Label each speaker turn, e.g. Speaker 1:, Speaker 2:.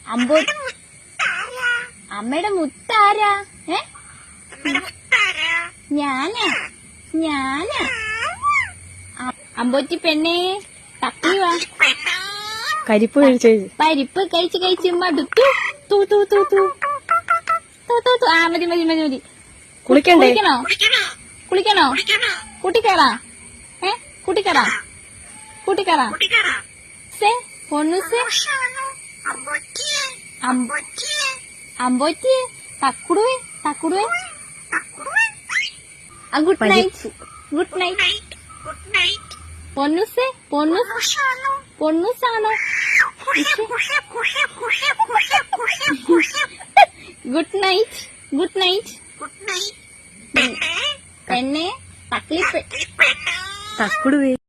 Speaker 1: അമ്പോ അമ്മയുടെ മുത്താരാ? ഞാനാ അമ്പോറ്റി പെണ്ണേ തക്കി വാ.
Speaker 2: പരിപ്പ്
Speaker 1: കഴിച്ച് മടുത്തു. തൂ തൂ തൂ തൂ തൂ തൂ തൂ. ആ മതി.
Speaker 2: കുളിക്കണ്ടേ?
Speaker 1: കുളിക്കണോ? കൂട്ടിക്കറാ കൂട്ടിക്കറാ പൊണ്ണുസേ അമ്പോറ്റിയെ തക്കുടുവേ ഗുഡ് നൈറ്റ് പൊണ്ണുസാണോ? ഗുഡ് നൈറ്റ് പെണ്ണെ തക്കുടുവേ.